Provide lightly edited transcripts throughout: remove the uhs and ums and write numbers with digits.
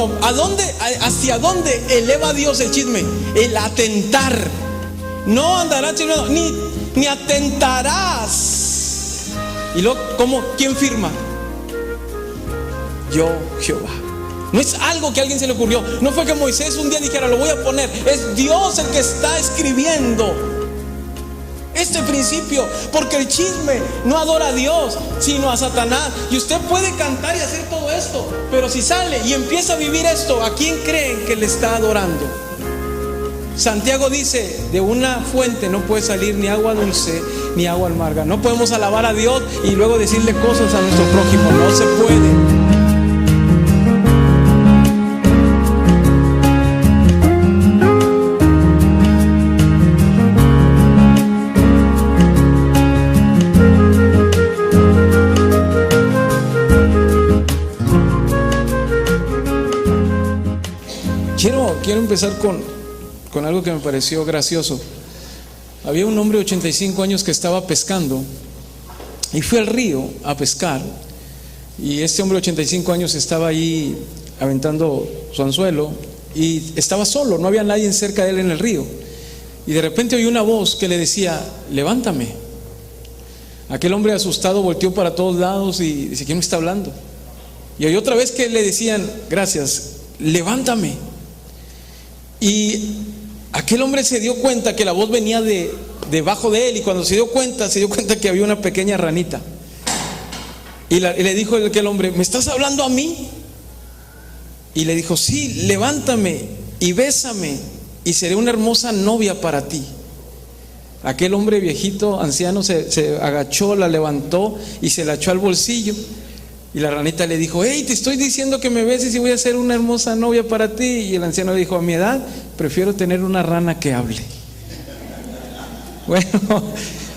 último, ¿hacia dónde eleva Dios el chisme? El atentar. No andarás chismeando, ni atentarás. Y luego, ¿quién firma? Yo, Jehová. No es algo que a alguien se le ocurrió. No fue que Moisés un día dijera, lo voy a poner. Es Dios el que está escribiendo este principio, porque el chisme no adora a Dios, sino a Satanás. Y usted puede cantar y hacer todo esto, pero si sale y empieza a vivir esto, ¿a quién creen que le está adorando? Santiago dice, de una fuente no puede salir ni agua dulce ni agua amarga. No podemos alabar a Dios y luego decirle cosas a nuestro prójimo. No se puede. Quiero empezar con algo que me pareció gracioso. Había un hombre de 85 años que estaba pescando y fue al río a pescar, y este hombre de 85 años estaba ahí aventando su anzuelo y estaba solo, no había nadie cerca de él en el río, y de repente oyó una voz que le decía, levántame. Aquel hombre asustado volteó para todos lados y dice, ¿quién me está hablando? Y oyó otra vez que le decían, gracias, levántame. Y aquel hombre se dio cuenta que la voz venía debajo de él, y cuando se dio cuenta que había una pequeña ranita. Y le dijo aquel hombre, ¿me estás hablando a mí? Y le dijo, sí, levántame y bésame y seré una hermosa novia para ti. Aquel hombre viejito, anciano, se agachó, la levantó y se la echó al bolsillo. Y la ranita le dijo, hey, te estoy diciendo que me beses y voy a ser una hermosa novia para ti. Y el anciano le dijo, a mi edad prefiero tener una rana que hable. Bueno,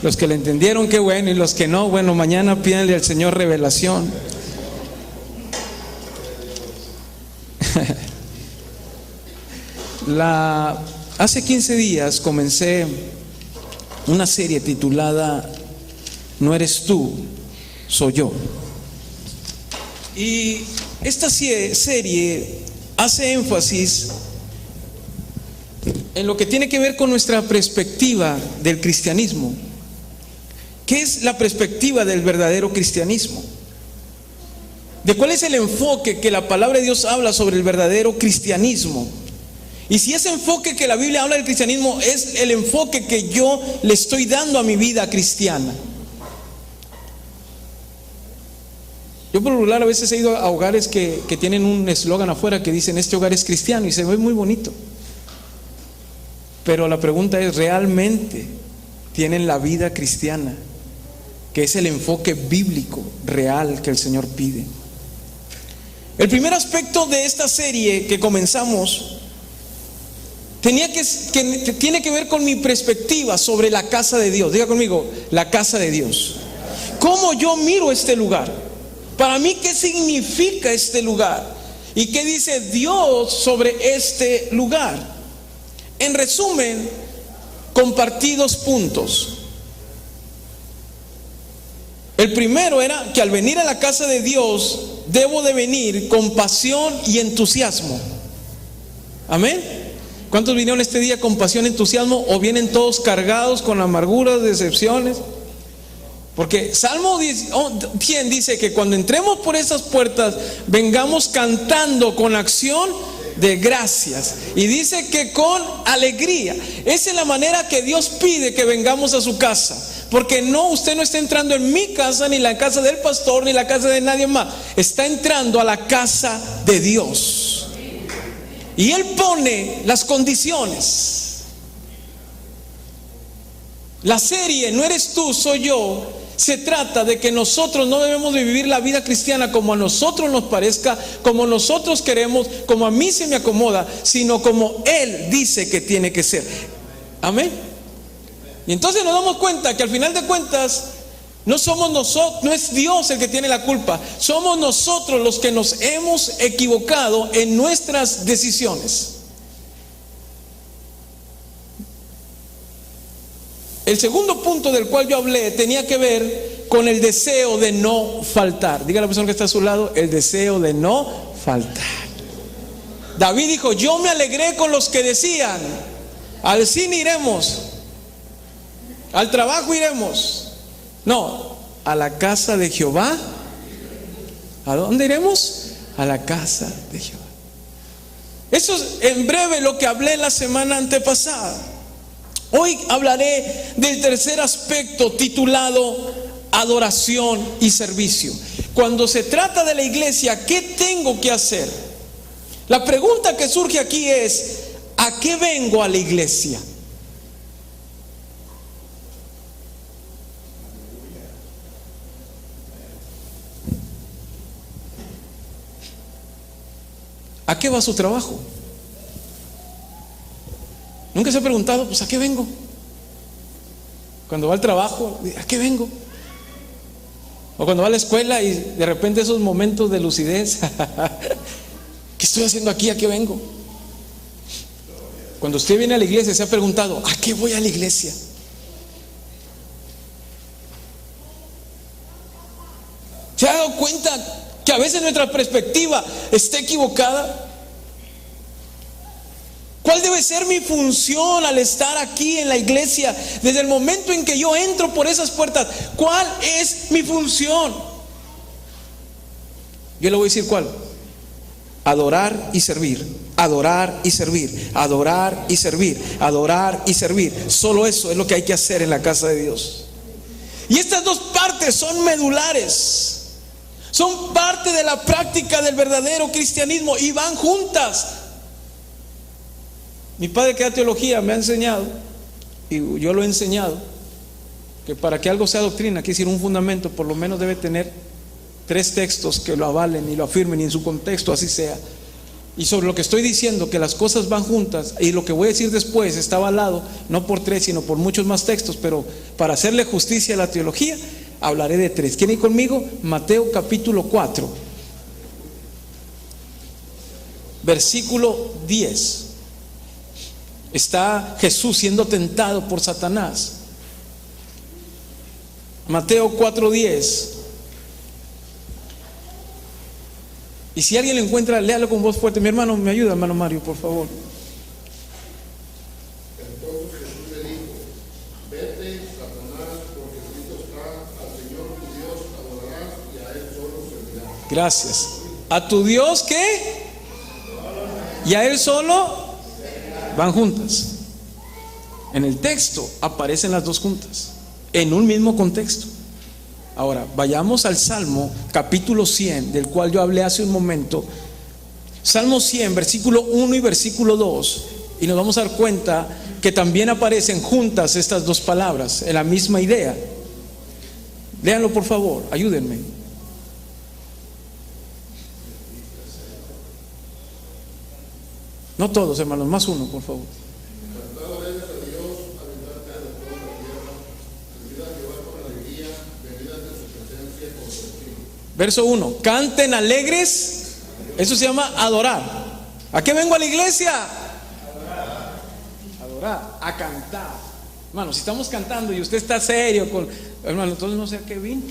los que le entendieron, qué bueno, y los que no, bueno, mañana pídanle al Señor revelación. Hace 15 días comencé una serie titulada No eres tú, soy yo. Y esta serie hace énfasis en lo que tiene que ver con nuestra perspectiva del cristianismo. ¿Qué es la perspectiva del verdadero cristianismo? ¿De cuál es el enfoque que la palabra de Dios habla sobre el verdadero cristianismo? Y si ese enfoque que la Biblia habla del cristianismo es el enfoque que yo le estoy dando a mi vida cristiana. Yo por lo regular a veces he ido a hogares que tienen un eslogan afuera que dicen, este hogar es cristiano, y se ve muy bonito. Pero la pregunta es, ¿realmente tienen la vida cristiana? Que es el enfoque bíblico real que el Señor pide. El primer aspecto de esta serie que comenzamos tiene que ver con mi perspectiva sobre la casa de Dios. Diga conmigo, la casa de Dios. ¿Cómo yo miro este lugar? Para mí, ¿qué significa este lugar? ¿Y qué dice Dios sobre este lugar? En resumen, compartí 2 puntos. El primero era que al venir a la casa de Dios debo de venir con pasión y entusiasmo. Amén. ¿Cuántos vinieron este día con pasión y entusiasmo, o vienen todos cargados con amarguras, decepciones? Porque Salmo 100 dice que cuando entremos por esas puertas, vengamos cantando con acción de gracias. Y dice que con alegría. Esa es la manera que Dios pide que vengamos a su casa. Porque usted no está entrando en mi casa, ni la casa del pastor, ni la casa de nadie más. Está entrando a la casa de Dios. Y Él pone las condiciones. La serie No eres tú, soy yo se trata de que nosotros no debemos de vivir la vida cristiana como a nosotros nos parezca, como nosotros queremos, como a mí se me acomoda, sino como Él dice que tiene que ser. Amén. Y entonces nos damos cuenta que al final de cuentas no somos nosotros, no es Dios el que tiene la culpa, somos nosotros los que nos hemos equivocado en nuestras decisiones. El segundo punto del cual yo hablé tenía que ver con el deseo de no faltar. Diga a la persona que está a su lado, el deseo de no faltar. David dijo: yo me alegré con los que decían, al cine iremos, al trabajo iremos. No, a la casa de Jehová. ¿A dónde iremos? A la casa de Jehová. Eso es en breve lo que hablé la semana antepasada. Hoy hablaré del tercer aspecto, titulado adoración y servicio. Cuando se trata de la iglesia, ¿qué tengo que hacer? La pregunta que surge aquí es: ¿a qué vengo a la iglesia? ¿A qué va su trabajo? ¿Nunca se ha preguntado, pues, a qué vengo? Cuando va al trabajo, ¿a qué vengo? O cuando va a la escuela y de repente esos momentos de lucidez, ¿qué estoy haciendo aquí? ¿A qué vengo? Cuando usted viene a la iglesia, se ha preguntado, ¿a qué voy a la iglesia? ¿Se ha dado cuenta que a veces nuestra perspectiva está equivocada? ¿Cuál debe ser mi función al estar aquí en la iglesia? Desde el momento en que yo entro por esas puertas, ¿cuál es mi función? Yo le voy a decir cuál: adorar y servir, adorar y servir, adorar y servir, adorar y servir. Solo eso es lo que hay que hacer en la casa de Dios. Y estas dos partes son medulares, son parte de la práctica del verdadero cristianismo y van juntas. Mi padre, que da teología, me ha enseñado, y yo lo he enseñado, que para que algo sea doctrina, que decir un fundamento, por lo menos debe tener 3 textos que lo avalen y lo afirmen, y en su contexto así sea. Y sobre lo que estoy diciendo, que las cosas van juntas, y lo que voy a decir después está avalado no por 3 sino por muchos más textos, pero para hacerle justicia a la teología hablaré de 3. ¿Quieren ir conmigo? Mateo capítulo 4, versículo 10. Está Jesús siendo tentado por Satanás. Mateo 4:10. Y si alguien lo encuentra, léalo con voz fuerte. Mi hermano, me ayuda, hermano Mario, por favor. Entonces Jesús le dijo: vete, Satanás, porque escrito está: al Señor tu Dios adorarás y a Él solo servirás. Gracias. ¿A tu Dios qué? ¿Y a Él solo? Van juntas. En el texto aparecen las dos juntas, en un mismo contexto. Ahora, vayamos al Salmo capítulo 100, del cual yo hablé hace un momento. Salmo 100, versículo 1 y versículo 2. Y nos vamos a dar cuenta que también aparecen juntas estas dos palabras, en la misma idea. Léanlo, por favor, ayúdenme. No todos, hermanos, más uno, por favor. Cantad alegres a Dios, habitante de toda la tierra. Servid a Jehová con alegría, venid ante su presencia con festín. Verso 1. Canten alegres. Eso se llama adorar. ¿A qué vengo a la iglesia? Adorar. A cantar. Hermano, si estamos cantando y usted está serio con... Hermano, entonces no sé a qué vino.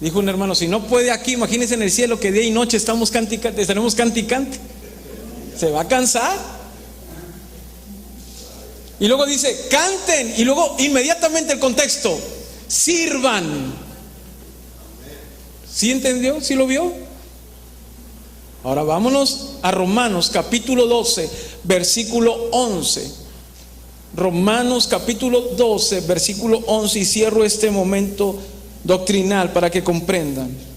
Dijo un hermano: si no puede aquí, imagínense en el cielo que día y noche estamos canticante, estaremos canticante. Se va a cansar. Y luego dice: canten. Y luego inmediatamente el contexto: sirvan. ¿Sí entendió? ¿Sí lo vio? Ahora vámonos a Romanos capítulo 12, versículo 11. Romanos capítulo 12, versículo 11. Y cierro este momento doctrinal para que comprendan.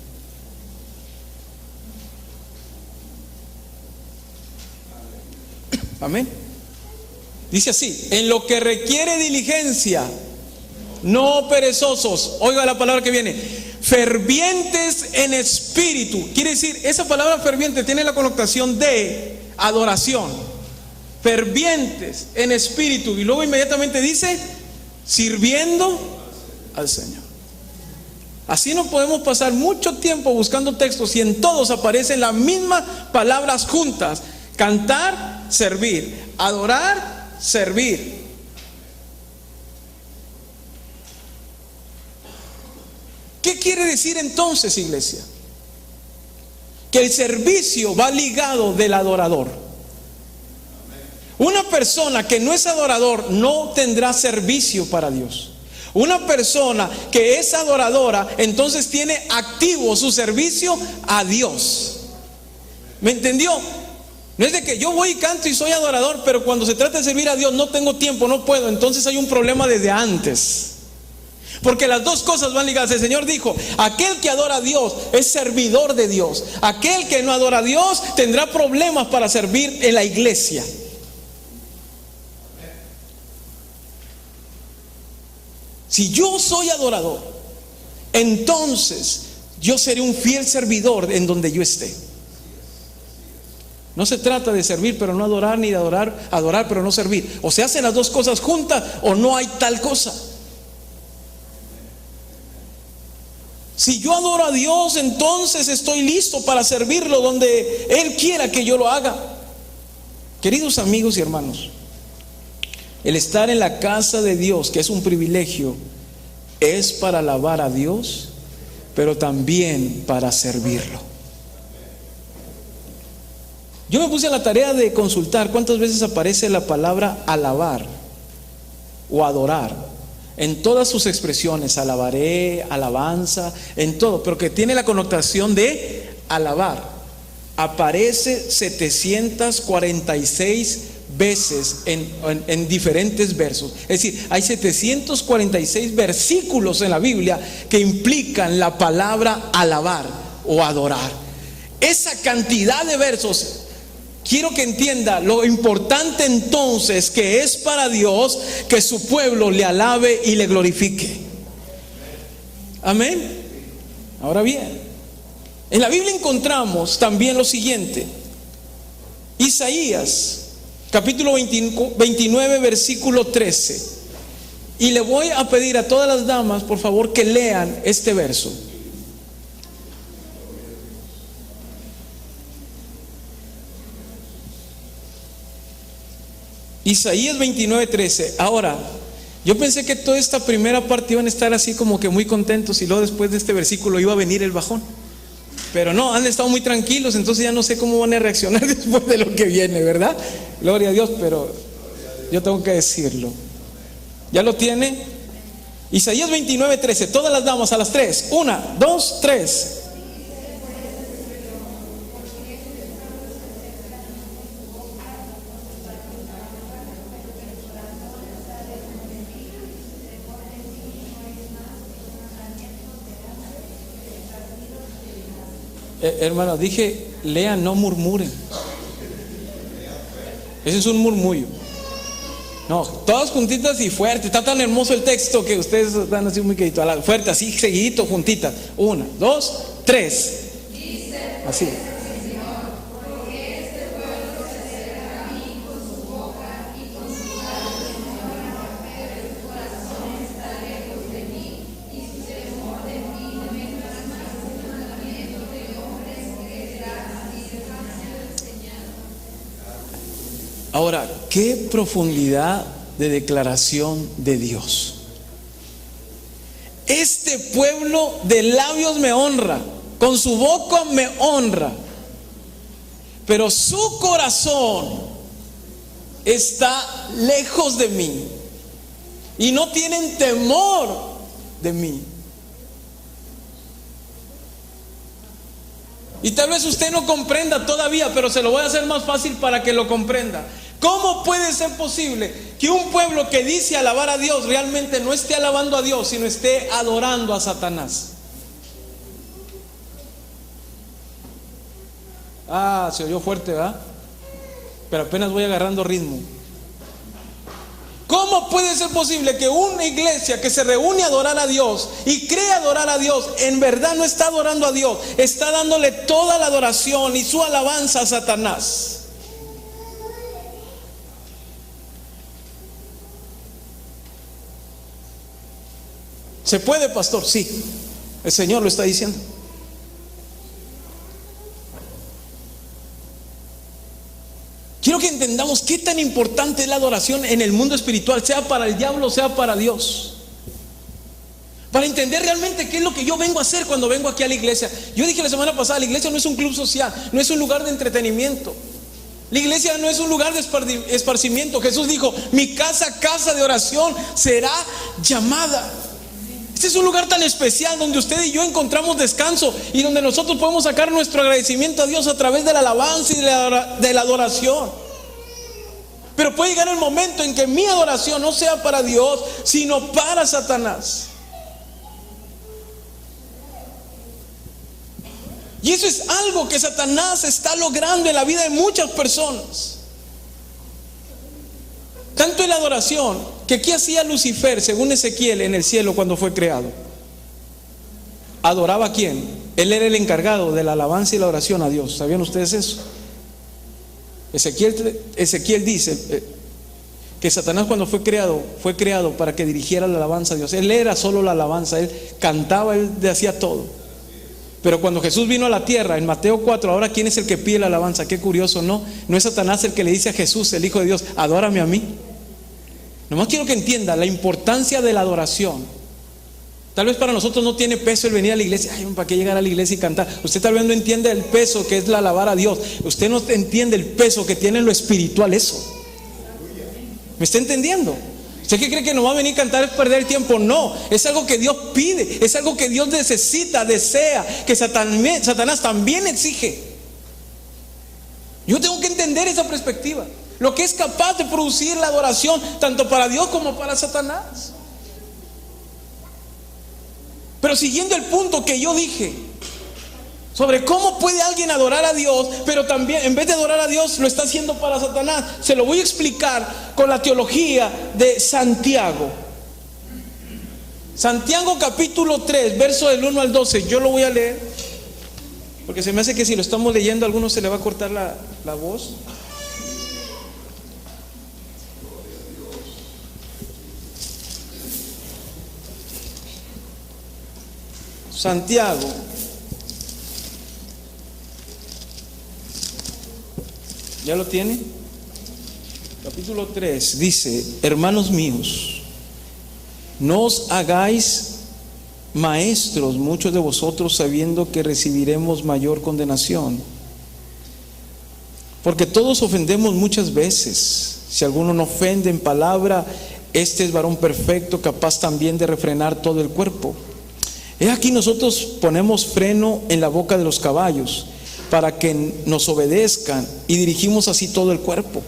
Amén. Dice así: en lo que requiere diligencia, no perezosos. Oiga la palabra que viene: fervientes en espíritu. Quiere decir, esa palabra ferviente tiene la connotación de adoración. Fervientes en espíritu. Y luego inmediatamente dice: sirviendo al Señor. Así no podemos pasar mucho tiempo buscando textos y en todos aparecen las mismas palabras juntas: cantar, servir; adorar, servir. ¿Qué quiere decir entonces, iglesia? que el servicio va ligado del adorador. Una persona que no es adorador no tendrá servicio para Dios. Una persona que es adoradora entonces tiene activo su servicio a Dios. ¿Me entendió? No es de que yo voy y canto y soy adorador, pero cuando se trata de servir a Dios no tengo tiempo, no puedo. Entonces hay un problema desde antes. Porque las dos cosas van ligadas. El Señor dijo: aquel que adora a Dios es servidor de Dios. Aquel que no adora a Dios tendrá problemas para servir en la iglesia. Si yo soy adorador, entonces yo seré un fiel servidor en donde yo esté. No se trata de servir pero no adorar, ni de adorar pero no servir. O se hacen las dos cosas juntas o no hay tal cosa. Si yo adoro a Dios, entonces estoy listo para servirlo donde Él quiera que yo lo haga. Queridos amigos y hermanos, el estar en la casa de Dios, que es un privilegio, es para alabar a Dios, pero también para servirlo. Yo me puse a la tarea de consultar cuántas veces aparece la palabra alabar o adorar. En todas sus expresiones: alabaré, alabanza, en todo, pero que tiene la connotación de alabar. Aparece 746 veces en diferentes versos. Es decir, hay 746 versículos en la Biblia que implican la palabra alabar o adorar. Esa cantidad de versos, quiero que entienda lo importante entonces que es para Dios que su pueblo le alabe y le glorifique. Amén. Ahora bien, en la Biblia encontramos también lo siguiente: Isaías capítulo 29 versículo 13. Y le voy a pedir a todas las damas, por favor, que lean este verso. Isaías 29:13. Ahora, yo pensé que toda esta primera parte iban a estar así como que muy contentos, y luego después de este versículo iba a venir el bajón. Pero no, han estado muy tranquilos, entonces ya no sé cómo van a reaccionar después de lo que viene, ¿verdad? Gloria a Dios, pero yo tengo que decirlo. ¿Ya lo tiene? Isaías 29:13. Todas las damas a las 3. 1, 2, 3. Hermano, dije lean, no murmuren. Ese es un murmullo. No, todas juntitas y fuerte. Está tan hermoso el texto que ustedes están así muy queditos. Fuerte, así seguidito, juntitas. 1, 2, 3. Así. Ahora, qué profundidad de declaración de Dios. Este pueblo de labios me honra, con su boca me honra, pero su corazón está lejos de mí y no tienen temor de mí. Y tal vez usted no comprenda todavía, pero se lo voy a hacer más fácil para que lo comprenda. ¿Cómo puede ser posible que un pueblo que dice alabar a Dios realmente no esté alabando a Dios, sino esté adorando a Satanás? Se oyó fuerte, ¿verdad? Pero apenas voy agarrando ritmo. ¿Cómo puede ser posible que una iglesia que se reúne a adorar a Dios y cree adorar a Dios, en verdad no está adorando a Dios, está dándole toda la adoración y su alabanza a Satanás? ¿Se puede, pastor? Sí, el Señor lo está diciendo. Quiero que entendamos qué tan importante es la adoración en el mundo espiritual, sea para el diablo, sea para Dios. para entender realmente qué es lo que yo vengo a hacer cuando vengo aquí a la iglesia. Yo dije la semana pasada, la iglesia no es un club social, no es un lugar de entretenimiento. La iglesia no es un lugar de esparcimiento. Jesús dijo, mi casa, casa de oración será llamada. Este es un lugar tan especial donde usted y yo encontramos descanso y donde nosotros podemos sacar nuestro agradecimiento a Dios a través de la alabanza y de la adoración. Pero puede llegar el momento en que mi adoración no sea para Dios, sino para Satanás. Y eso es algo que Satanás está logrando en la vida de muchas personas. Tanto en la adoración, que ¿qué hacía Lucifer según Ezequiel en el cielo cuando fue creado? ¿Adoraba a quién? Él era el encargado de la alabanza y la oración a Dios. ¿Sabían ustedes eso? Ezequiel dice que Satanás cuando fue creado para que dirigiera la alabanza a Dios. Él era solo la alabanza, él cantaba, él hacía todo. Pero cuando Jesús vino a la tierra, en Mateo 4, ahora ¿quién es el que pide la alabanza? Qué curioso, ¿no? No es Satanás el que le dice a Jesús, el Hijo de Dios, adórame a mí. Nomás quiero que entienda la importancia de la adoración. Tal vez para nosotros no tiene peso el venir a la iglesia. Ay, ¿para qué llegar a la iglesia y cantar? Usted tal vez no entiende el peso que es la alabar a Dios. Usted no entiende el peso que tiene en lo espiritual eso. ¿Me está entendiendo? ¿Usted qué cree que no va a venir a cantar es perder el tiempo? No, es algo que Dios pide, es algo que Dios necesita, desea, que Satanás también exige. Yo tengo que entender esa perspectiva. Lo que es capaz de producir la adoración tanto para Dios como para Satanás. Pero siguiendo el punto que yo dije sobre cómo puede alguien adorar a Dios, pero también en vez de adorar a Dios lo está haciendo para Satanás, se lo voy a explicar con la teología de Santiago. Santiago capítulo 3, verso del 1 al 12. Yo lo voy a leer porque se me hace que si lo estamos leyendo a algunos se le va a cortar la voz. Santiago ¿ya lo tiene? Capítulo 3 dice: hermanos míos, no os hagáis maestros muchos de vosotros, sabiendo que recibiremos mayor condenación. Porque todos ofendemos muchas veces. Si alguno no ofende en palabra, este es varón perfecto, capaz también de refrenar todo el cuerpo. He aquí nosotros ponemos freno en la boca de los caballos, para que nos obedezcan, y dirigimos así todo el cuerpo.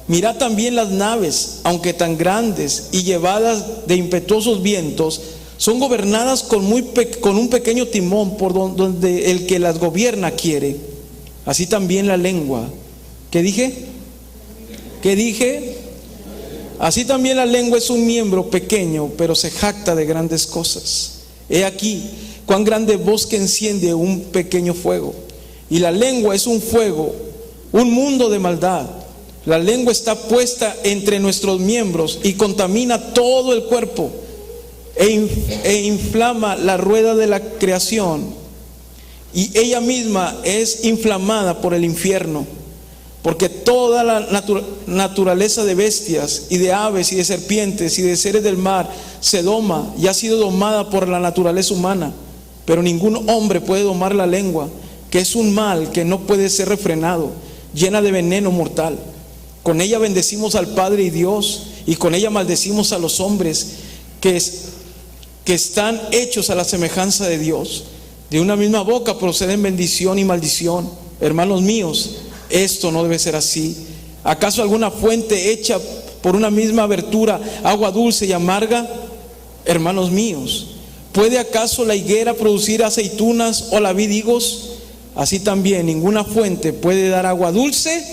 Mirad también las naves, aunque tan grandes y llevadas de impetuosos vientos, son gobernadas con un pequeño timón por donde el que las gobierna quiere. Así también la lengua. ¿Qué dije? ¿Qué dije? Así también la lengua es un miembro pequeño, pero se jacta de grandes cosas. He aquí cuán grande bosque enciende un pequeño fuego. Y la lengua es un fuego, un mundo de maldad. La lengua está puesta entre nuestros miembros y contamina todo el cuerpo e inflama la rueda de la creación, y ella misma es inflamada por el infierno. Porque toda la naturaleza de bestias y de aves y de serpientes y de seres del mar se doma y ha sido domada por la naturaleza humana. Pero ningún hombre puede domar la lengua, que es un mal que no puede ser refrenado, llena de veneno mortal. Con ella bendecimos al Padre y Dios, y con ella maldecimos a los hombres que están hechos a la semejanza de Dios. De una misma boca proceden bendición y maldición. Hermanos míos, esto no debe ser así. ¿Acaso alguna fuente hecha por una misma abertura, agua dulce y amarga? Hermanos míos, ¿puede acaso la higuera producir aceitunas o la vid higos? Así también ninguna fuente puede dar agua dulce,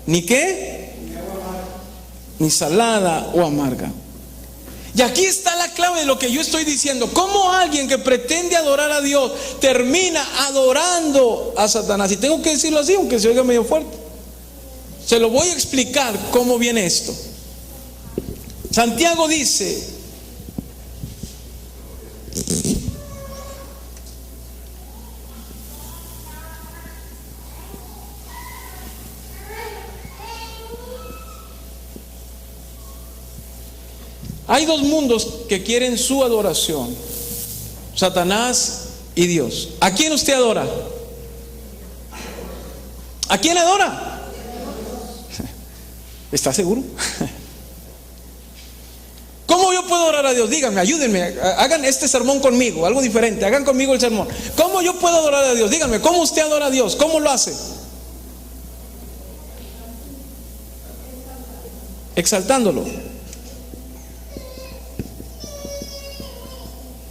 ¿ni qué? Ni salada o amarga. Y aquí está la clave de lo que yo estoy diciendo. ¿Cómo alguien que pretende adorar a Dios termina adorando a Satanás? Y tengo que decirlo así, aunque se oiga medio fuerte. Se lo voy a explicar cómo viene esto. Santiago dice: Hay dos mundos que quieren su adoración: Satanás y Dios. ¿A quién usted adora? ¿A quién adora? ¿Está seguro? ¿Cómo yo puedo adorar a Dios? Díganme, ayúdenme, hagan este sermón conmigo, algo diferente, hagan conmigo el sermón. ¿Cómo yo puedo adorar a Dios? Díganme, ¿cómo usted adora a Dios? ¿Cómo lo hace? Exaltándolo.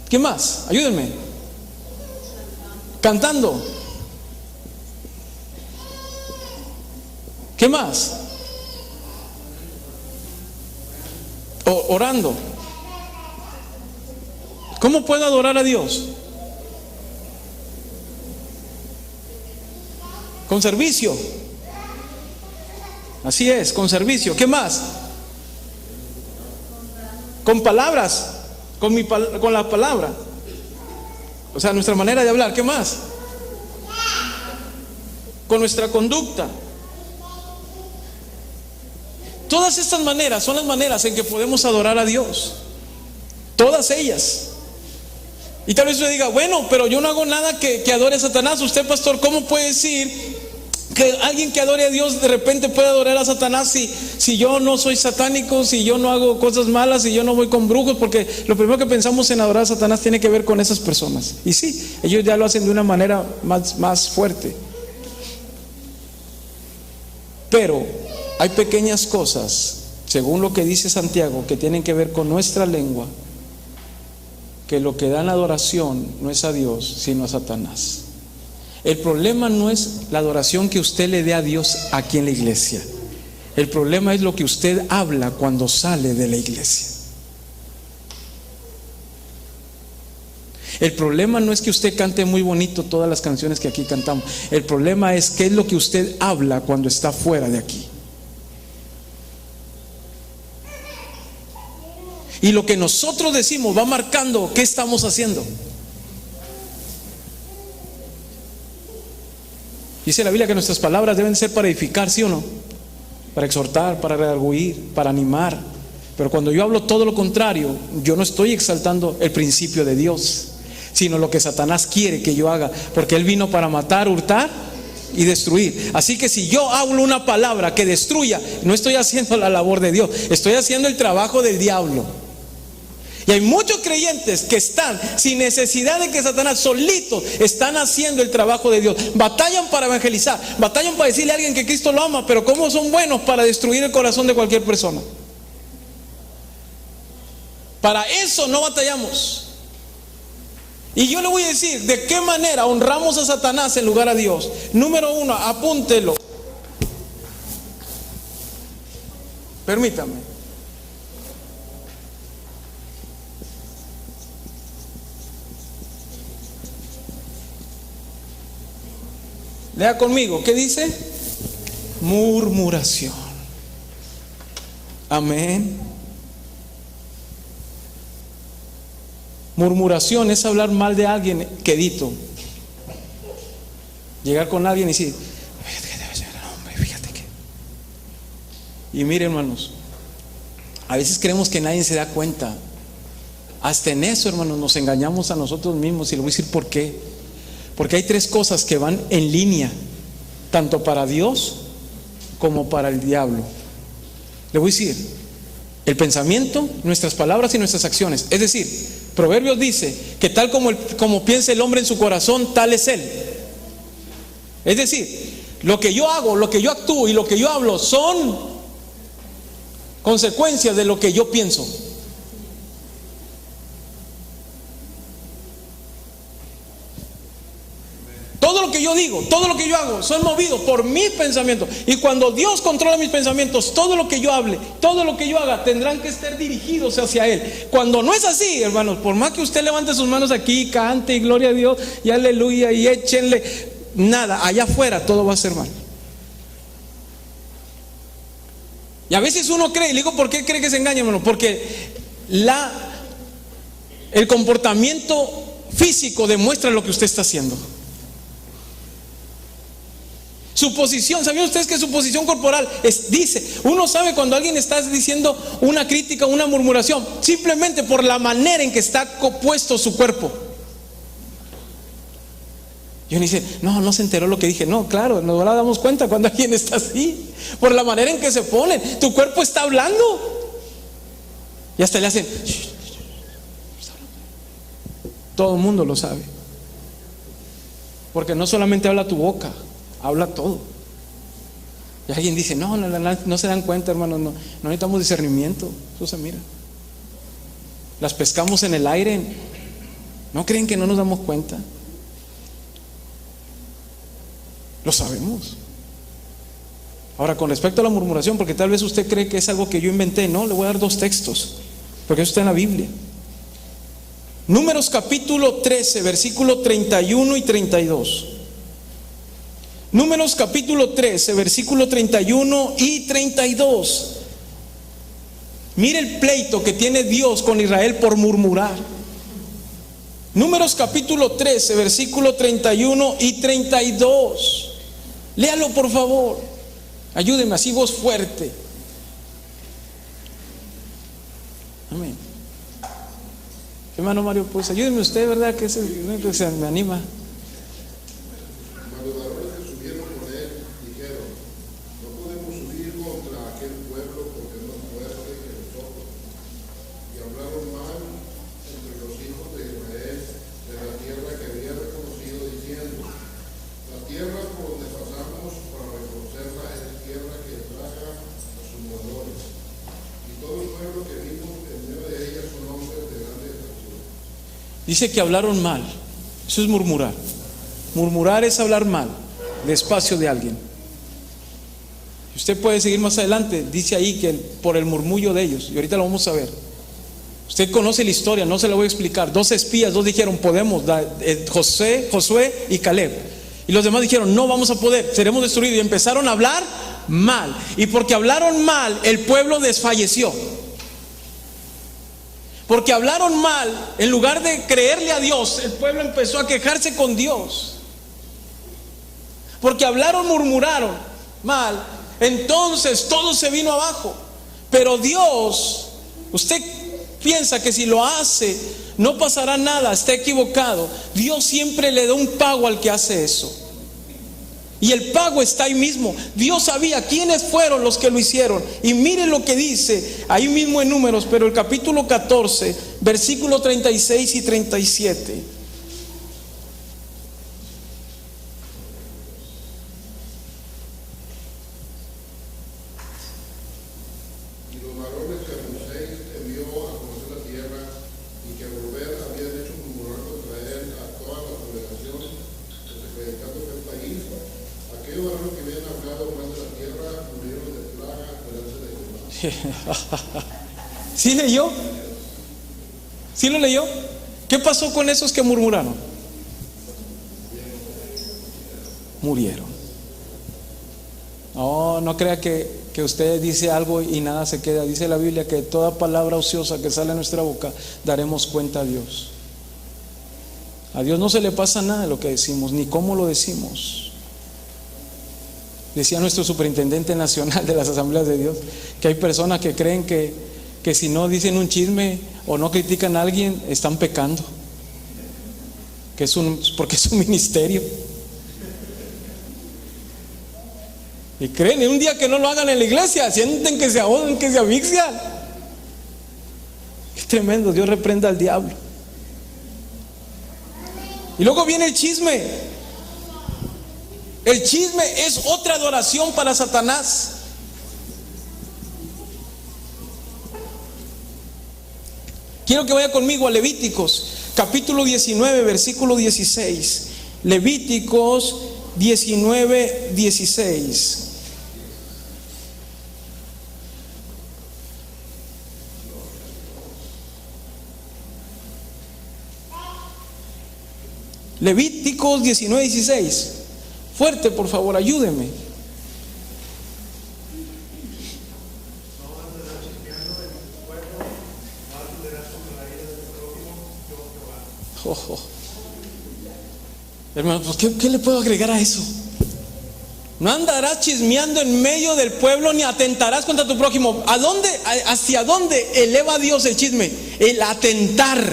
¿Qué más? Ayúdenme. Cantando. ¿Qué más? Orando. ¿Cómo puedo adorar a Dios? Con servicio. Así es, con servicio. ¿Qué más? Con palabras. Con la palabra. O sea, nuestra manera de hablar. ¿Qué más? Con nuestra conducta. Todas estas maneras son las maneras en que podemos adorar a Dios. Todas ellas. Y tal vez usted diga, bueno, pero yo no hago nada que adore a Satanás. Usted, pastor, ¿cómo puede decir que alguien que adore a Dios de repente puede adorar a Satanás si yo no soy satánico, si yo no hago cosas malas, si yo no voy con brujos? Porque lo primero que pensamos en adorar a Satanás tiene que ver con esas personas. Y sí, ellos ya lo hacen de una manera más fuerte. Pero hay pequeñas cosas, según lo que dice Santiago, que tienen que ver con nuestra lengua, que lo que dan adoración no es a Dios, sino a Satanás. El problema no es la adoración que usted le dé a Dios aquí en la iglesia. El problema es lo que usted habla cuando sale de la iglesia. El problema no es que usted cante muy bonito todas las canciones que aquí cantamos. El problema es qué es lo que usted habla cuando está fuera de aquí. Y lo que nosotros decimos va marcando qué estamos haciendo. Dice la Biblia que nuestras palabras deben ser para edificar, ¿sí o no? Para exhortar, para redarguir, para animar. Pero cuando yo hablo todo lo contrario, yo no estoy exaltando el principio de Dios, sino lo que Satanás quiere que yo haga, porque él vino para matar, hurtar y destruir. Así que si yo hablo una palabra que destruya, no estoy haciendo la labor de Dios, estoy haciendo el trabajo del diablo. Y hay muchos creyentes que están sin necesidad de que Satanás, solitos están haciendo el trabajo de Dios. Batallan para evangelizar, batallan para decirle a alguien que Cristo lo ama, pero ¿cómo son buenos para destruir el corazón de cualquier persona? Para eso no batallamos. Y yo le voy a decir de qué manera honramos a Satanás en lugar a Dios. Número 1, apúntelo. Permítame. Lea conmigo, ¿qué dice? Murmuración. Amén. Murmuración es hablar mal de alguien quedito. Llegar con alguien y decir, fíjate que. Y miren, hermanos, a veces creemos que nadie se da cuenta. Hasta en eso, hermanos, nos engañamos a nosotros mismos. Y le voy a decir por qué. Porque hay 3 cosas que van en línea, tanto para Dios como para el diablo. Le voy a decir, el pensamiento, nuestras palabras y nuestras acciones. Es decir, Proverbios dice que tal como piensa el hombre en su corazón, tal es él. Es decir, lo que yo hago, lo que yo actúo y lo que yo hablo son consecuencias de lo que yo pienso. Todo lo que yo digo, todo lo que yo hago, son movidos por mis pensamientos. Y cuando Dios controla mis pensamientos, todo lo que yo hable, todo lo que yo haga, tendrán que estar dirigidos hacia Él. Cuando no es así, hermanos, por más que usted levante sus manos aquí, cante y gloria a Dios y aleluya y échenle, nada, allá afuera todo va a ser mal. Y a veces uno cree, y le digo, ¿por qué cree que se engaña, hermano? Porque el comportamiento físico demuestra lo que usted está haciendo. Su posición, ¿sabían ustedes que su posición corporal dice? Uno sabe cuando alguien está diciendo una crítica, una murmuración, simplemente por la manera en que está puesto su cuerpo. Y uno dice, no se enteró lo que dije. No, claro, nos damos cuenta cuando alguien está así, por la manera en que se pone. Tu cuerpo está hablando. Y hasta le hacen, todo el mundo lo sabe. Porque no solamente habla tu boca, habla todo. Y alguien dice, no se dan cuenta, hermanos, no necesitamos discernimiento, eso se mira. Las pescamos en el aire. ¿No creen que no nos damos cuenta? Lo sabemos. Ahora, con respecto a la murmuración, porque tal vez usted cree que es algo que yo inventé, no, le voy a dar 2 textos, porque eso está en la Biblia. Números capítulo 13, versículo 31 y 32. Números capítulo 13, versículo 31 y 32. Mire el pleito que tiene Dios con Israel por murmurar. Números capítulo 13, versículo 31 y 32. Léalo, por favor. Ayúdeme, así voz fuerte. Amén. Hermano Mario, pues ayúdeme usted, ¿verdad? Que es el que se me anima. Cuando los varones que subieron con él dijeron, no podemos subir contra aquel pueblo porque es más fuerte que nosotros. Y hablaron mal entre los hijos de Israel de la tierra que había reconocido, diciendo, la tierra por donde pasamos para reconocerla es tierra que traga a sus moradores. Y todo el pueblo que vimos en medio de ella son hombres de grande estatura. Dice que hablaron mal. Eso es murmurar. Murmurar es hablar mal, despacio de alguien. Usted puede seguir más adelante. Dice ahí que por el murmullo de ellos, y ahorita lo vamos a ver. Usted conoce la historia, no se la voy a explicar. 2 espías, 2 dijeron podemos, Josué y Caleb. Y los demás dijeron no vamos a poder, seremos destruidos. Y empezaron a hablar mal. Y porque hablaron mal, el pueblo desfalleció. Porque hablaron mal, en lugar de creerle a Dios, el pueblo empezó a quejarse con Dios. Porque hablaron, murmuraron mal, entonces todo se vino abajo. Pero Dios, usted piensa que si lo hace no pasará nada, está equivocado. Dios siempre le da un pago al que hace eso. Y el pago está ahí mismo. Dios sabía quiénes fueron los que lo hicieron. Y miren lo que dice ahí mismo en Números, pero el capítulo 14, versículo 36 y 37. Y los varones que Moisés envió a conocer la tierra y que a volver habían hecho murmurar contra él a toda la congregación, desacreditando el país, aquellos varones que habían hablado mal de la tierra murieron de plaga delante de Jehová. ¿Sí leyó? ¿Sí lo leyó? ¿Qué pasó con esos que murmuraron? Murieron. No crea que usted dice algo y nada se queda. Dice la Biblia que toda palabra ociosa que sale de nuestra boca daremos cuenta a Dios. A Dios no se le pasa nada de lo que decimos, ni cómo lo decimos. Decía nuestro superintendente nacional de las asambleas de Dios que hay personas que creen que si no dicen un chisme o no critican a alguien están pecando, porque es un ministerio. Y creen, y un día que no lo hagan en la iglesia sienten que se ahogan, que se asfixian. Es tremendo. Dios reprenda al diablo. Y luego viene el chisme. El chisme es otra adoración para Satanás. Quiero que vaya conmigo a Levíticos, capítulo 19, versículo 16. Levíticos 19, 16. Levíticos 19, 16. Fuerte, por favor, ayúdeme. Hermano, pues ¿qué le puedo agregar a eso? No andarás chismeando en medio del pueblo, ni atentarás contra tu prójimo. ¿Hacia dónde eleva Dios el chisme? El atentar.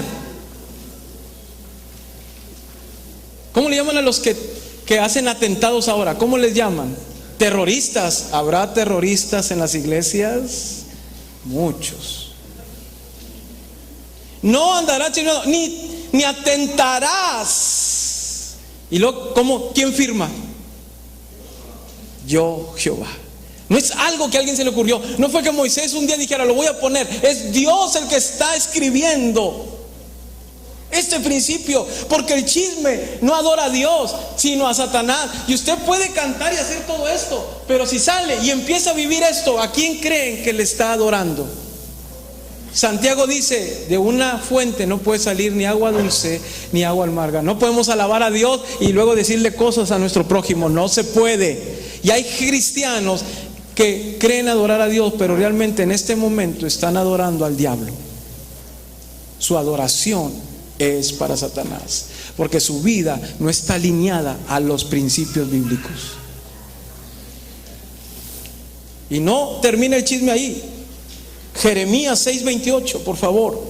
¿Cómo le llaman a los que hacen atentados ahora? ¿Cómo les llaman? Terroristas. ¿Habrá terroristas en las iglesias? Muchos. No andarás chismeando, ni atentarás. Y luego, ¿quién firma? Yo, Jehová. No es algo que a alguien se le ocurrió. No fue que Moisés un día dijera, lo voy a poner. Es Dios el que está escribiendo este principio, porque el chisme no adora a Dios, sino a Satanás. Y usted puede cantar y hacer todo esto, pero si sale y empieza a vivir esto, ¿a quién creen que le está adorando? Santiago dice, de una fuente no puede salir ni agua dulce ni agua amarga. No podemos alabar a Dios y luego decirle cosas a nuestro prójimo. No se puede. Y hay cristianos que creen adorar a Dios, pero realmente en este momento están adorando al diablo. Su adoración es para Satanás, porque su vida no está alineada a los principios bíblicos. Y no termina el chisme ahí. Jeremías 6:28, por favor.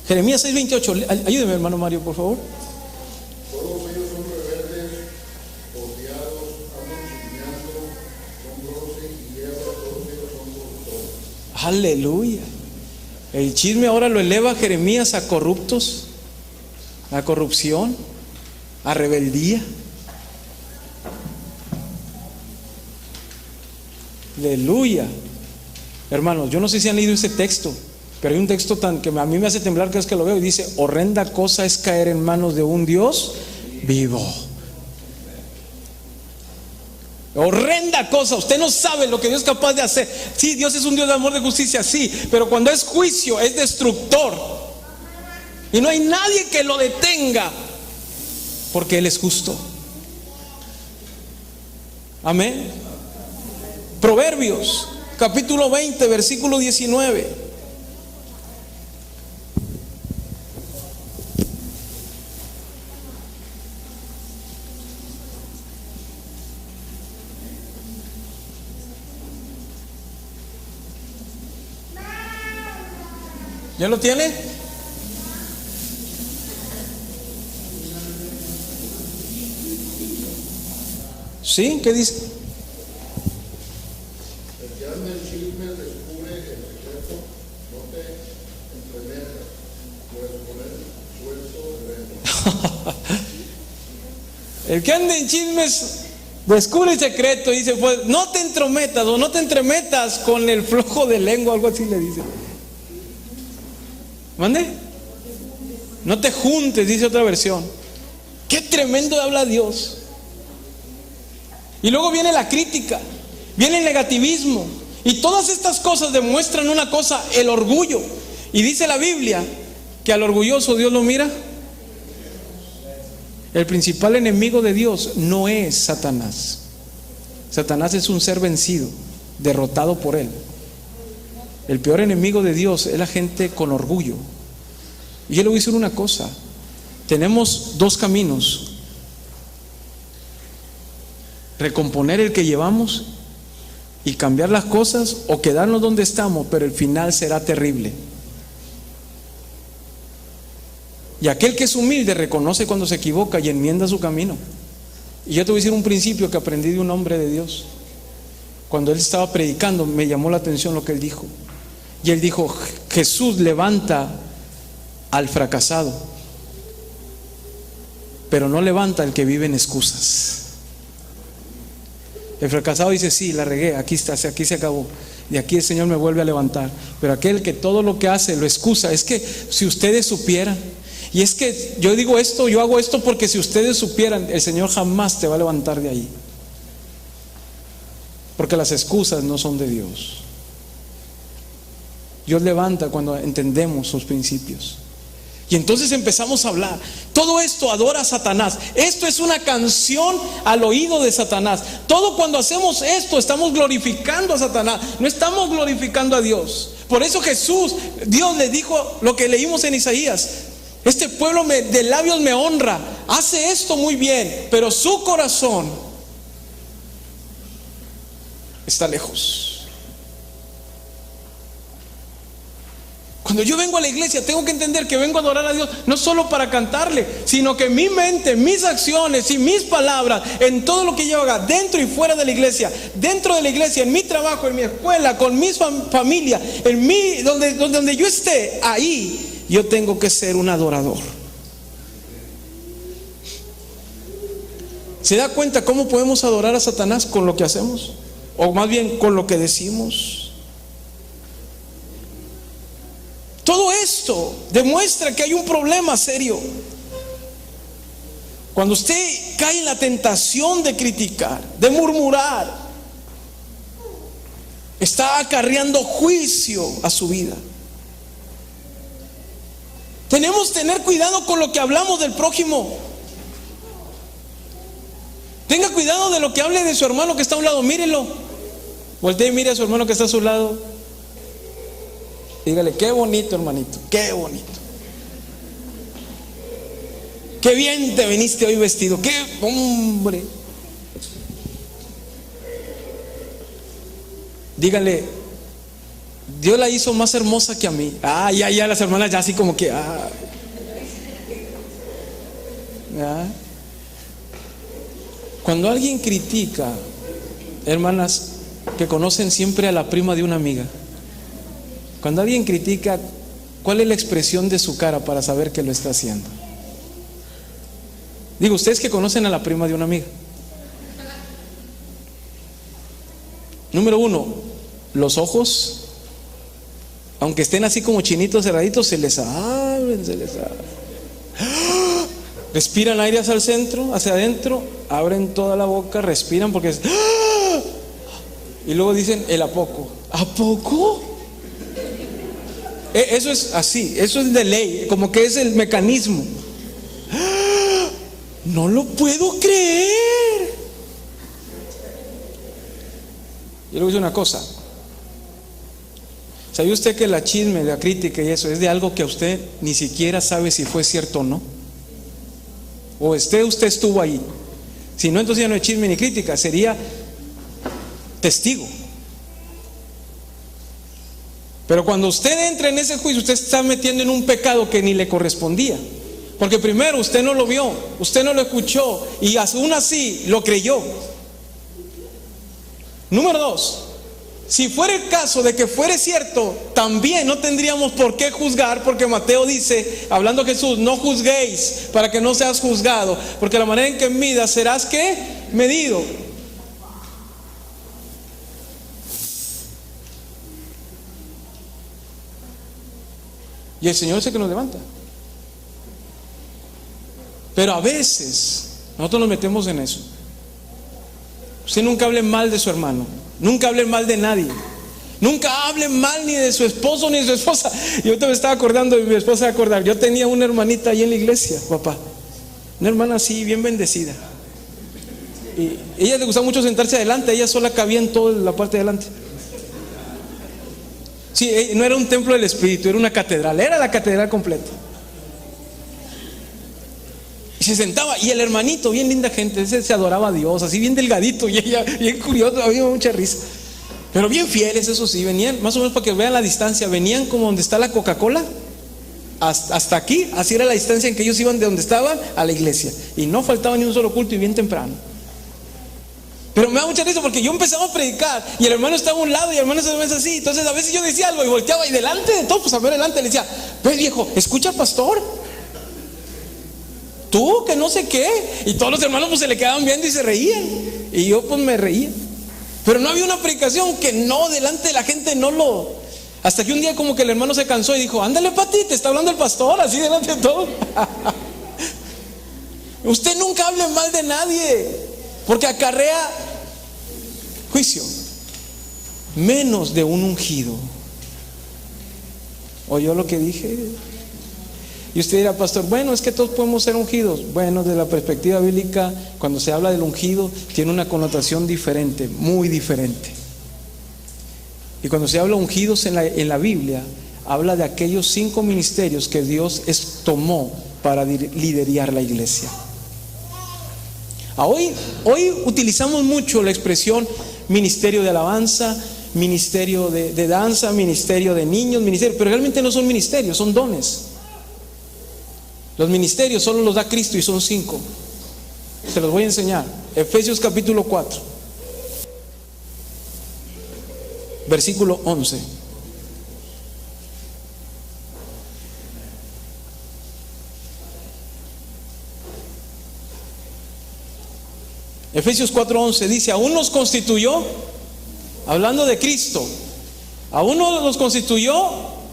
Jeremías 6:28, ayúdeme, hermano Mario, por favor. Todos ellos son rebeldes, odiados, andan chismeando, son bronce y hierro, todos ellos son corruptores. Aleluya. El chisme ahora lo eleva Jeremías a corruptos, a corrupción, a rebeldía. Aleluya. Hermanos, yo no sé si han leído ese texto, pero hay un texto que a mí me hace temblar cada vez que lo veo, y dice: horrenda cosa es caer en manos de un Dios vivo. Horrenda cosa, usted no sabe lo que Dios es capaz de hacer. Sí, Dios es un Dios de amor, de justicia, sí, pero cuando es juicio es destructor. Y no hay nadie que lo detenga, porque Él es justo. Amén. Proverbios, capítulo 20, versículo 19. ¿Ya lo tiene? ¿Sí? ¿Qué dice? El que anda en chisme descubre el secreto, no te entremetas, pues con él suelto el El que anda en chismes descubre el secreto, dice, pues no te entrometas, o no te entremetas con el flojo de lengua, algo así le dice. ¿Mande? No te juntes, dice otra versión. Qué tremendo habla Dios. Y luego viene la crítica, viene el negativismo, y todas estas cosas demuestran una cosa: el orgullo. Y dice la Biblia que al orgulloso Dios lo mira. El principal enemigo de Dios no es Satanás. Satanás es un ser vencido, derrotado por él. El peor enemigo de Dios es la gente con orgullo. Y yo le voy a decir una cosa: tenemos dos caminos: recomponer el que llevamos y cambiar las cosas, o quedarnos donde estamos, pero el final será terrible. Y aquel que es humilde reconoce cuando se equivoca y enmienda su camino. Y yo te voy a decir un principio que aprendí de un hombre de Dios. Cuando él estaba predicando, me llamó la atención lo que él dijo. Y él dijo: Jesús levanta al fracasado, pero no levanta al que vive en excusas. El fracasado dice: sí, la regué, aquí está, aquí se acabó, y aquí el Señor me vuelve a levantar. Pero aquel que todo lo que hace lo excusa, es que si ustedes supieran, y es que yo digo esto, yo hago esto porque si ustedes supieran, el Señor jamás te va a levantar de ahí, porque las excusas no son de Dios. Dios levanta cuando entendemos sus principios. Y entonces empezamos a hablar. Todo esto adora a Satanás. Esto es una canción al oído de Satanás. Todo cuando hacemos esto estamos glorificando a Satanás. No estamos glorificando a Dios. Por eso Dios le dijo lo que leímos en Isaías: este pueblo de labios me honra, hace esto muy bien, pero su corazón está lejos. Cuando yo vengo a la iglesia, tengo que entender que vengo a adorar a Dios, no solo para cantarle, sino que mi mente, mis acciones y mis palabras, en todo lo que yo haga, dentro y fuera de la iglesia, dentro de la iglesia, en mi trabajo, en mi escuela, con mi familia, donde yo esté, ahí yo tengo que ser un adorador. ¿Se da cuenta cómo podemos adorar a Satanás? Con lo que hacemos, o más bien con lo que decimos. Todo esto demuestra que hay un problema serio. Cuando usted cae en la tentación de criticar, de murmurar, está acarreando juicio a su vida. Tenemos que tener cuidado con lo que hablamos del prójimo. Tenga cuidado de lo que hable de su hermano que está a un lado. Mírelo. Voltee y mire a su hermano que está a su lado. Dígale: qué bonito, hermanito, qué bonito. Qué bien te viniste hoy vestido, qué hombre. Dígale: Dios la hizo más hermosa que a mí. Ya las hermanas ya así como que Cuando alguien critica, hermanas que conocen siempre a la prima de una amiga, cuando alguien critica, ¿cuál es la expresión de su cara para saber que lo está haciendo? Digo, ustedes que conocen a la prima de una amiga. Número 1, los ojos, aunque estén así como chinitos cerraditos, se les abren. Respiran aire hacia el centro, hacia adentro, abren toda la boca, respiran porque es... Y luego dicen el a poco. ¿A poco? Eso es así, eso es de ley, como que es el mecanismo. No lo puedo creer. Y luego dice una cosa: ¿sabía usted que la chisme, la crítica y eso es de algo que usted ni siquiera sabe si fue cierto o no? O usted estuvo ahí. Si no, entonces ya no es chisme ni crítica, sería testigo. Pero cuando usted entra en ese juicio, usted está metiendo en un pecado que ni le correspondía. Porque primero usted no lo vio, usted no lo escuchó, y aún así lo creyó. Número 2, si fuera el caso de que fuera cierto, también no tendríamos por qué juzgar, porque Mateo dice, hablando a Jesús: no juzguéis para que no seas juzgado, porque la manera en que midas serás ¿qué? Medido. Y el Señor es el que nos levanta. Pero a veces nosotros nos metemos en eso. Usted nunca hable mal de su hermano, nunca hable mal de nadie, nunca hable mal ni de su esposo ni de su esposa. Yo ahorita me estaba acordando, y mi esposa acordar, yo tenía una hermanita ahí en la iglesia, papá, una hermana así bien bendecida, y ella le gustaba mucho sentarse adelante. Ella sola cabía en toda la parte de adelante. Sí, no era un templo del Espíritu, era una catedral, era la catedral completa. Y se sentaba, y el hermanito, bien linda gente, ese se adoraba a Dios, así bien delgadito, y ella bien curioso, había mucha risa. Pero bien fieles, eso sí, venían, más o menos para que vean la distancia, venían como donde está la Coca-Cola, hasta aquí, así era la distancia en que ellos iban de donde estaban a la iglesia. Y no faltaba ni un solo culto, y bien temprano. Pero me da mucha risa porque yo empezaba a predicar y el hermano estaba a un lado y el hermano se ve así. Entonces a veces yo decía algo y volteaba, y delante de todos, pues a ver adelante, le decía: pues viejo, escucha al pastor, tú que no sé qué. Y todos los hermanos pues se le quedaban viendo y se reían, y yo pues me reía. Pero no había una predicación que no, delante de la gente no lo... Hasta que un día como que el hermano se cansó y dijo: ándale, Pati, te está hablando el pastor, así delante de todos. Usted nunca hable mal de nadie, porque acarrea juicio, menos de un ungido. ¿Oyó lo que dije? Y usted dirá, pastor, bueno, es que todos podemos ser ungidos. Bueno, desde la perspectiva bíblica, cuando se habla del ungido, tiene una connotación diferente, muy diferente. Y cuando se habla ungidos en la Biblia, habla de aquellos 5 ministerios que Dios tomó para liderar la iglesia. Hoy utilizamos mucho la expresión ministerio de alabanza, ministerio de danza, ministerio de niños, pero realmente no son ministerios, son dones. Los ministerios solo los da Cristo y son 5. Se los voy a enseñar. Efesios capítulo 4, versículo 11. Efesios 4:11 dice: aún nos constituyó, hablando de Cristo, a unos los constituyó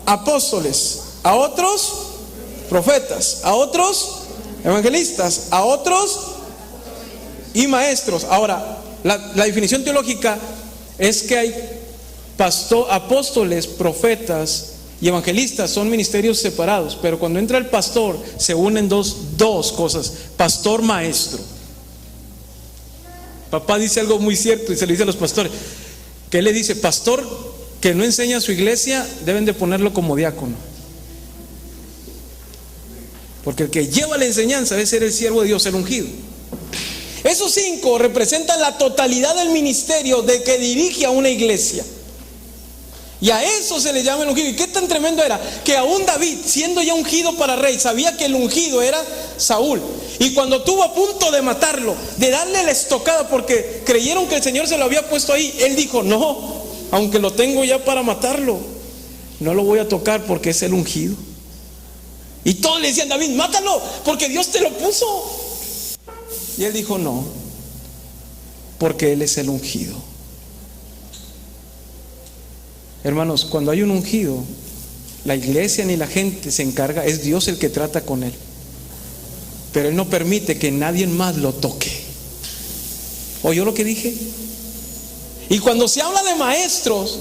apóstoles, a otros profetas, a otros evangelistas, a otros y maestros. Ahora, la definición teológica es que hay apóstoles, profetas y evangelistas, son ministerios separados, pero cuando entra el pastor se unen dos cosas: pastor, maestro. Papá dice algo muy cierto y se le dice a los pastores, que él le dice: pastor que no enseña a su iglesia, deben de ponerlo como diácono, porque el que lleva la enseñanza debe ser el siervo de Dios, el ungido. Esos 5 representan la totalidad del ministerio de que dirige a una iglesia, y a eso se le llama el ungido. ¿Y qué tan tremendo era? Que aún David, siendo ya ungido para rey, sabía que el ungido era Saúl, y cuando estuvo a punto de matarlo, de darle la estocada porque creyeron que el Señor se lo había puesto ahí, él dijo: no, aunque lo tengo ya para matarlo, no lo voy a tocar porque es el ungido. Y todos le decían: David, mátalo porque Dios te lo puso. Y él dijo: no, porque él es el ungido. Hermanos, cuando hay un ungido, la iglesia ni la gente se encarga, es Dios el que trata con él, pero él no permite que nadie más lo toque. ¿Oyó lo que dije? Y cuando se habla de maestros,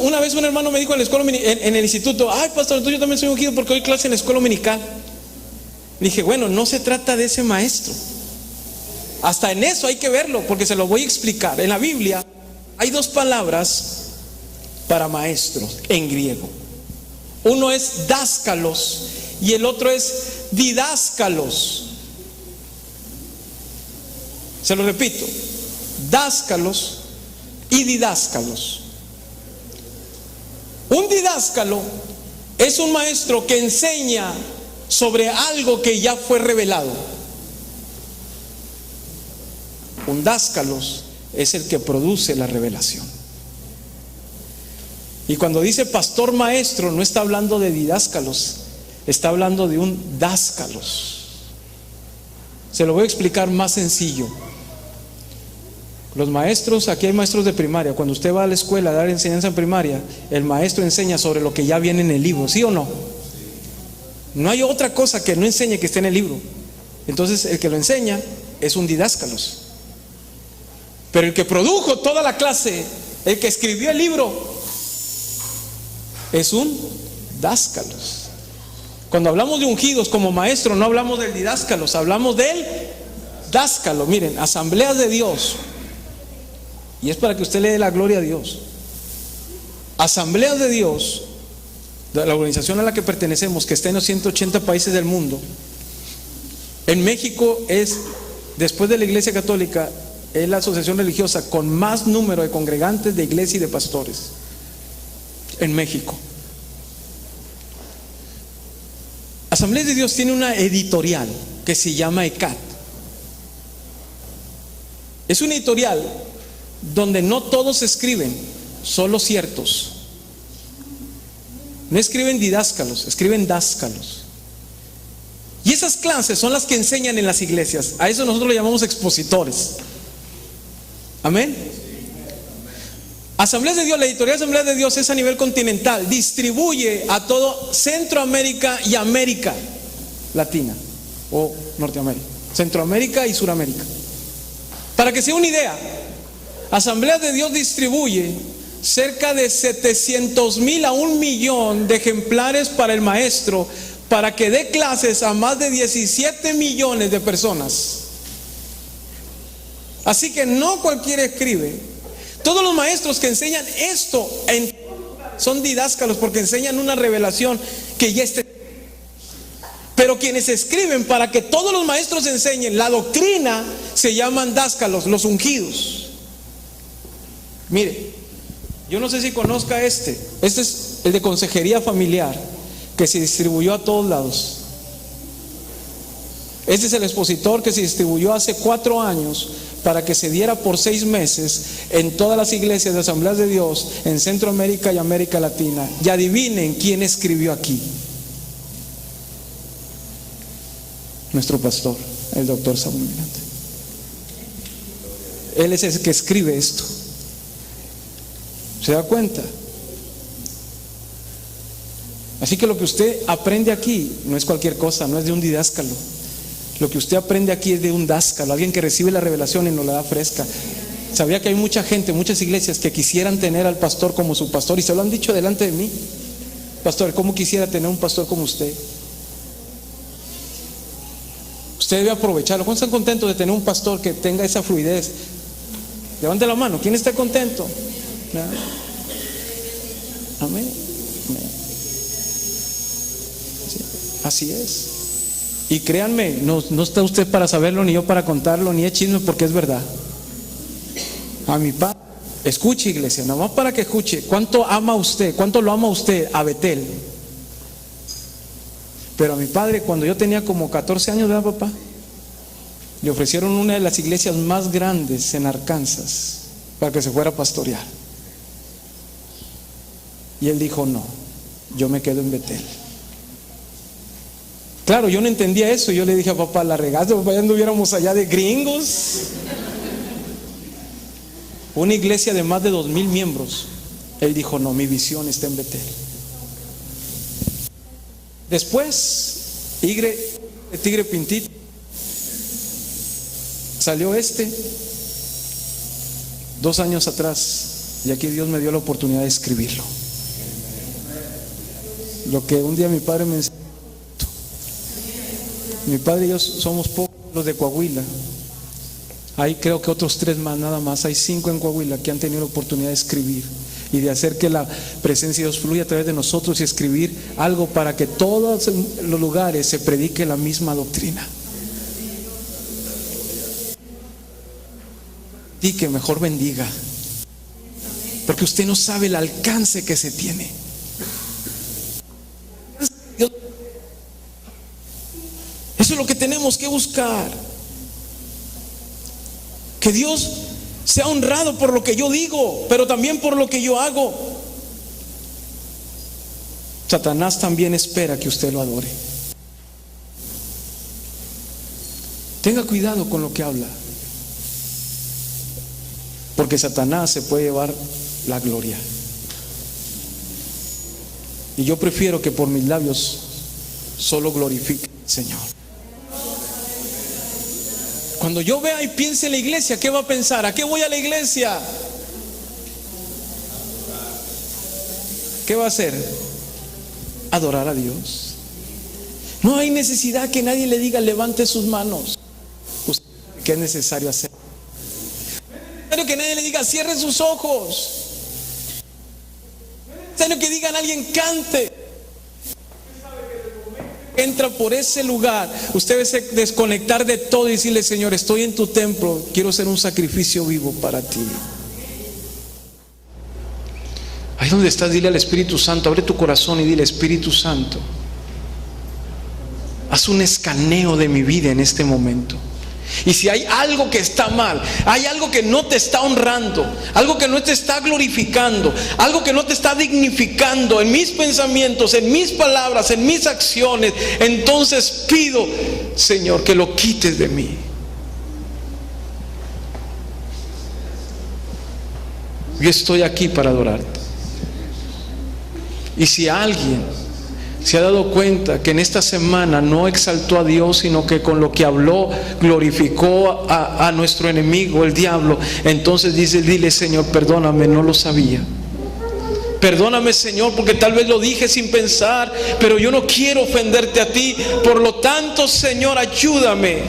una vez un hermano me dijo en la escuela, en el instituto: ay, pastor, entonces yo también soy ungido porque doy clase en la escuela dominical. Dije: bueno, no se trata de ese maestro. Hasta en eso hay que verlo, porque se lo voy a explicar. En la Biblia hay 2 palabras para maestros en griego. Uno es dáskalos y el otro es didáscalos. Se lo repito: dáskalos y didáscalos. Un didáscalo es un maestro que enseña sobre algo que ya fue revelado. Un dáscalos es el que produce la revelación. Y cuando dice pastor maestro, no está hablando de didáscalos, está hablando de un dáscalos. Se lo voy a explicar más sencillo. Los maestros, aquí hay maestros de primaria. Cuando usted va a la escuela a dar enseñanza en primaria, el maestro enseña sobre lo que ya viene en el libro, ¿sí o no? No hay otra cosa que no enseñe que esté en el libro. Entonces el que lo enseña es un didáscalos. Pero el que produjo toda la clase, el que escribió el libro, es un dáscalos. Cuando hablamos de ungidos como maestro, no hablamos del didáscalos, hablamos del dáscalo. Miren, asambleas de Dios, y es para que usted le dé la gloria a Dios. Asambleas de Dios, de la organización a la que pertenecemos, que está en los 180 países del mundo. En México es, después de la Iglesia Católica, es la asociación religiosa con más número de congregantes de iglesia y de pastores en México. Asambleas de Dios tiene una editorial que se llama ECAT. Es una editorial donde no todos escriben, solo ciertos. No escriben didáscalos, escriben dáscalos. Y esas clases son las que enseñan en las iglesias. A eso nosotros le llamamos expositores. Amén. Asambleas de Dios, la editorial Asambleas de Dios es a nivel continental, distribuye a todo Centroamérica y América Latina o Norteamérica, Centroamérica y Suramérica. Para que sea una idea, Asambleas de Dios distribuye cerca de 700,000 a 1,000,000 de ejemplares para el maestro, para que dé clases a más de 17 millones de personas. Así que no cualquiera escribe. Todos los maestros que enseñan esto son didáscalos, porque enseñan una revelación que ya está. Pero quienes escriben para que todos los maestros enseñen la doctrina se llaman dáscalos, los ungidos. Mire, yo no sé si conozca este es el de consejería familiar, que se distribuyó a todos lados. Este es el expositor que se distribuyó hace 4 años para que se diera por 6 meses en todas las iglesias de Asambleas de Dios en Centroamérica y América Latina. Y adivinen quién escribió aquí. Nuestro pastor, el doctor Saúl Miranda. Él es el que escribe esto. ¿Se da cuenta? Así que lo que usted aprende aquí no es cualquier cosa, no es de un didáscalo. Lo que usted aprende aquí es de un dáscalo, alguien que recibe la revelación y nos la da fresca. Sabía que hay mucha gente, muchas iglesias que quisieran tener al pastor como su pastor, y se lo han dicho delante de mí. Pastor, ¿cómo quisiera tener un pastor como usted? Usted debe aprovecharlo. ¿Cuántos están contentos de tener un pastor que tenga esa fluidez? Levante la mano. ¿Quién está contento? Amén. Sí, así es. Y créanme, no está usted para saberlo, ni yo para contarlo, ni es chisme, porque es verdad. A mi padre, escuche, iglesia, nada más para que escuche. ¿Cuánto ama usted? ¿Cuánto lo ama usted a Betel? Pero a mi padre, cuando yo tenía como 14 años, ¿verdad, papá? Le ofrecieron una de las iglesias más grandes en Arkansas para que se fuera a pastorear. Y él dijo: no, yo me quedo en Betel. Claro, yo no entendía eso. Yo le dije a papá: la regaste, papá, ya anduviéramos allá de gringos. Una iglesia de más de 2,000 miembros. Él dijo: no, mi visión está en Betel. Después, Tigre Pintito, salió 2 años atrás, y aquí Dios me dio la oportunidad de escribirlo. Lo que un día mi padre me enseñó. Mi padre y yo somos pocos los de Coahuila. Hay creo que otros 3 más, nada más. Hay 5 en Coahuila que han tenido la oportunidad de escribir y de hacer que la presencia de Dios fluya a través de nosotros, y escribir algo para que todos los lugares se predique la misma doctrina. Y que mejor bendiga, porque usted no sabe el alcance que se tiene. Eso es lo que tenemos que buscar. Que Dios sea honrado por lo que yo digo, pero también por lo que yo hago. Satanás también espera que usted lo adore. Tenga cuidado con lo que habla, porque Satanás se puede llevar la gloria. Y yo prefiero que por mis labios solo glorifique al Señor. Cuando yo vea y piense en la iglesia, ¿qué va a pensar? ¿A qué voy a la iglesia? ¿Qué va a hacer? Adorar a Dios. No hay necesidad que nadie le diga: levante sus manos. Usted sabe que es necesario hacer. No es necesario que nadie le diga: cierre sus ojos. No es necesario que digan a alguien: cante. Entra por ese lugar, usted debe desconectar de todo y decirle: Señor, estoy en tu templo, quiero ser un sacrificio vivo para ti. Ahí donde estás, dile al Espíritu Santo, abre tu corazón y dile: Espíritu Santo, haz un escaneo de mi vida en este momento. Y si hay algo que está mal, hay algo que no te está honrando, algo que no te está glorificando, algo que no te está dignificando en mis pensamientos, en mis palabras, en mis acciones, entonces pido, Señor, que lo quites de mí. Yo estoy aquí para adorarte. Y si alguien se ha dado cuenta que en esta semana no exaltó a Dios, sino que con lo que habló glorificó a nuestro enemigo, el diablo, entonces dile: Señor, perdóname, no lo sabía. Perdóname, Señor, porque tal vez lo dije sin pensar, pero yo no quiero ofenderte a ti. Por lo tanto, Señor, ayúdame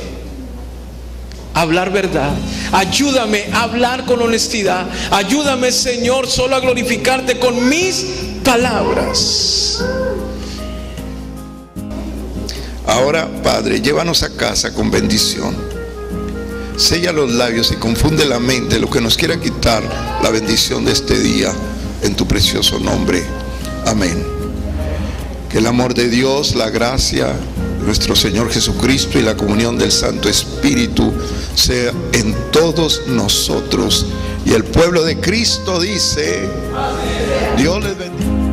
a hablar verdad. Ayúdame a hablar con honestidad. Ayúdame, Señor, solo a glorificarte con mis palabras. Ahora, Padre, llévanos a casa con bendición. Sella los labios y confunde la mente lo que nos quiera quitar la bendición de este día, en tu precioso nombre. Amén. Que el amor de Dios, la gracia de nuestro Señor Jesucristo y la comunión del Santo Espíritu sea en todos nosotros. Y el pueblo de Cristo dice: Dios les bendiga.